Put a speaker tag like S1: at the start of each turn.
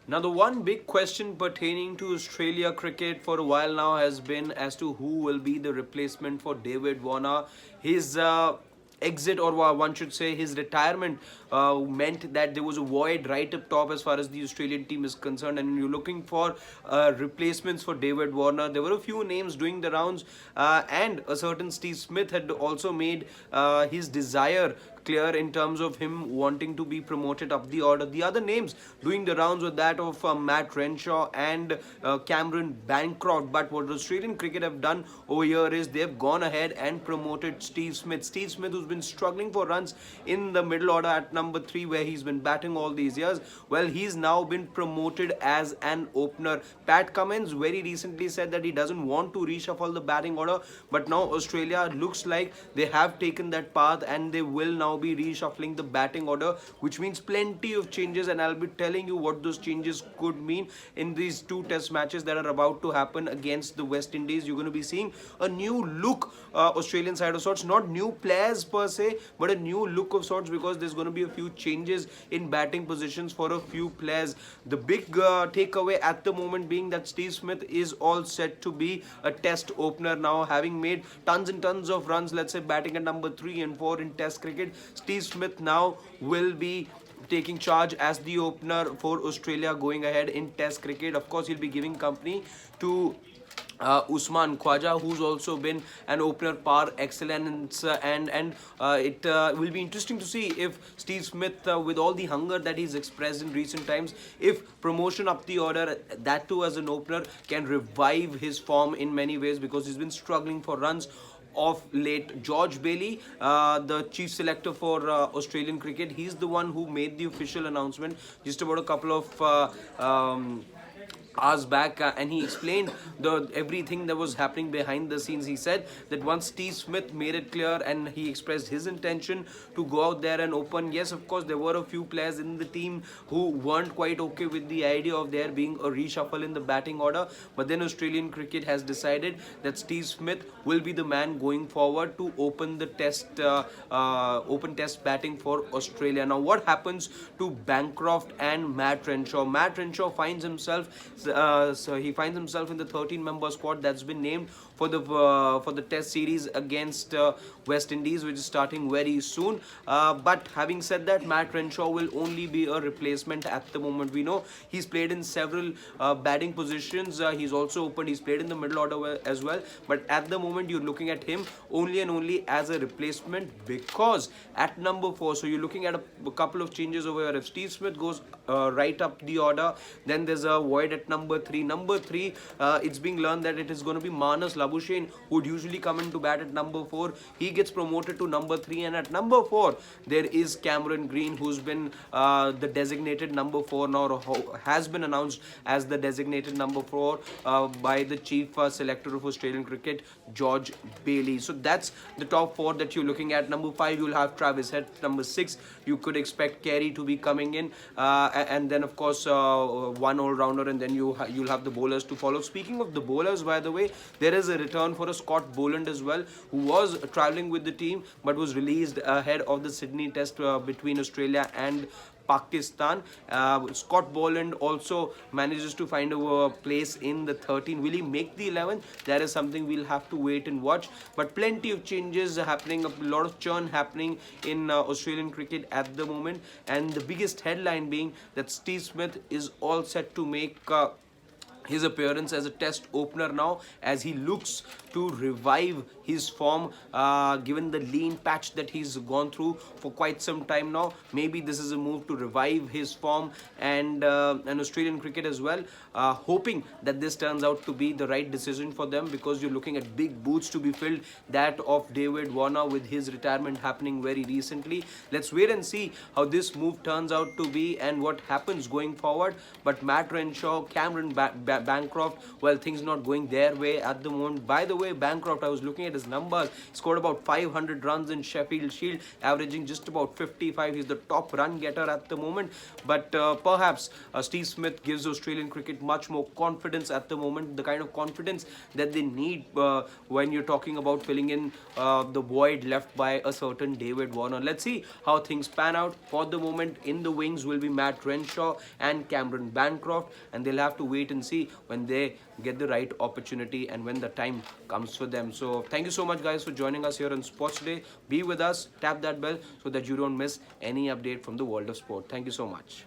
S1: Now, the one big question pertaining to Australia cricket for a while now has been as to who will be the replacement for David Warner. His exit, or one should say his retirement, meant that there was a void right up top as far as the Australian team is concerned, and you're looking for replacements for David Warner. There were a few names doing the rounds, and a certain Steve Smith had also made his desire clear in terms of him wanting to be promoted up the order. The other names doing the rounds were that of Matt Renshaw and Cameron Bancroft. But what Australian cricket have done over here is they've gone ahead and promoted Steve Smith. Steve Smith, who's been struggling for runs in the middle order at number 3, where he's been batting all these years. Well, he's now been promoted as an opener. Pat Cummins very recently said that he doesn't want to reshuffle the batting order, but now Australia looks like they have taken that path and they will now be reshuffling the batting order, which means plenty of changes, and I'll be telling you what those changes could mean in these two test matches that are about to happen against the West Indies. You're going to be seeing a new look Australian side of sorts, not new players per se, but a new look of sorts, because there's going to be a few changes in batting positions for a few players. The big takeaway at the moment being that Steve Smith is all set to be a test opener now, having made tons and tons of runs, let's say batting at number 3 and 4 in test cricket. Steve Smith now will be taking charge as the opener for Australia going ahead in test cricket. Of course, he'll be giving company to Usman Khwaja, who's also been an opener par excellence, and it will be interesting to see if Steve Smith, with all the hunger that he's expressed in recent times, if promotion up the order, that too as an opener, can revive his form in many ways, because he's been struggling for runs of late. George Bailey, the chief selector for Australian cricket, he's the one who made the official announcement just about a couple of hours back, and he explained everything that was happening behind the scenes. He said that once Steve Smith made it clear and he expressed his intention to go out there and open, yes, of course, there were a few players in the team who weren't quite okay with the idea of there being a reshuffle in the batting order, but then Australian cricket has decided that Steve Smith will be the man going forward to open the open test batting for Australia. Now, what happens to Bancroft and Matt Renshaw? Matt Renshaw finds himself he finds himself in the 13-member squad that's been named for the test series against West Indies, which is starting very soon. But having said that, Matt Renshaw will only be a replacement at the moment. We know he's played in several batting positions. He's also opened. He's played in the middle order as well. But at the moment, you're looking at him only and only as a replacement, because at number 4, so you're looking at a couple of changes over here. If Steve Smith goes right up the order, then there's a void at number 3. Number 3, it's being learned that it is going to be Manas Labuschagne, who would usually come into bat at number 4. He gets promoted to number 3, and at number 4, there is Cameron Green, who's been the designated number 4 now, or has been announced as the designated number 4 by the chief selector of Australian cricket, George Bailey. So that's the top 4 that you're looking at. Number 5, you'll have Travis Head. Number 6, you could expect Carey to be coming in, and then of course one all-rounder, and then you'll have the bowlers to follow. Speaking of the bowlers, by the way, there is a return for a Scott Boland as well, who was travelling with the team but was released ahead of the Sydney test between Australia and Pakistan. Scott Boland also manages to find a place in the 13. Will he make the 11? That is something we'll have to wait and watch. But plenty of changes happening, a lot of churn happening in Australian cricket at the moment. And the biggest headline being that Steve Smith is all set to make his appearance as a test opener now, as he looks to revive his form, given the lean patch that he's gone through for quite some time now. Maybe this is a move to revive his form and Australian cricket as well, hoping that this turns out to be the right decision for them, because you're looking at big boots to be filled, that of David Warner with his retirement happening very recently. Let's wait and see how this move turns out to be and what happens going forward. But Matt Renshaw, Cameron Bancroft, well, things not going their way at the moment. By the way, Bancroft, I was looking at his his numbers. He scored about 500 runs in Sheffield Shield, averaging just about 55. He's the top run getter at the moment. But perhaps Steve Smith gives Australian cricket much more confidence at the moment, the kind of confidence that they need when you're talking about filling in the void left by a certain David Warner. Let's see how things pan out. For the moment, in the wings will be Matt Renshaw and Cameron Bancroft, and they'll have to wait and see when they get the right opportunity and when the time comes for them. So thank you so much, guys, for joining us here on Sports Today. Be with us, tap that bell so that you don't miss any update from the world of sport. Thank you so much.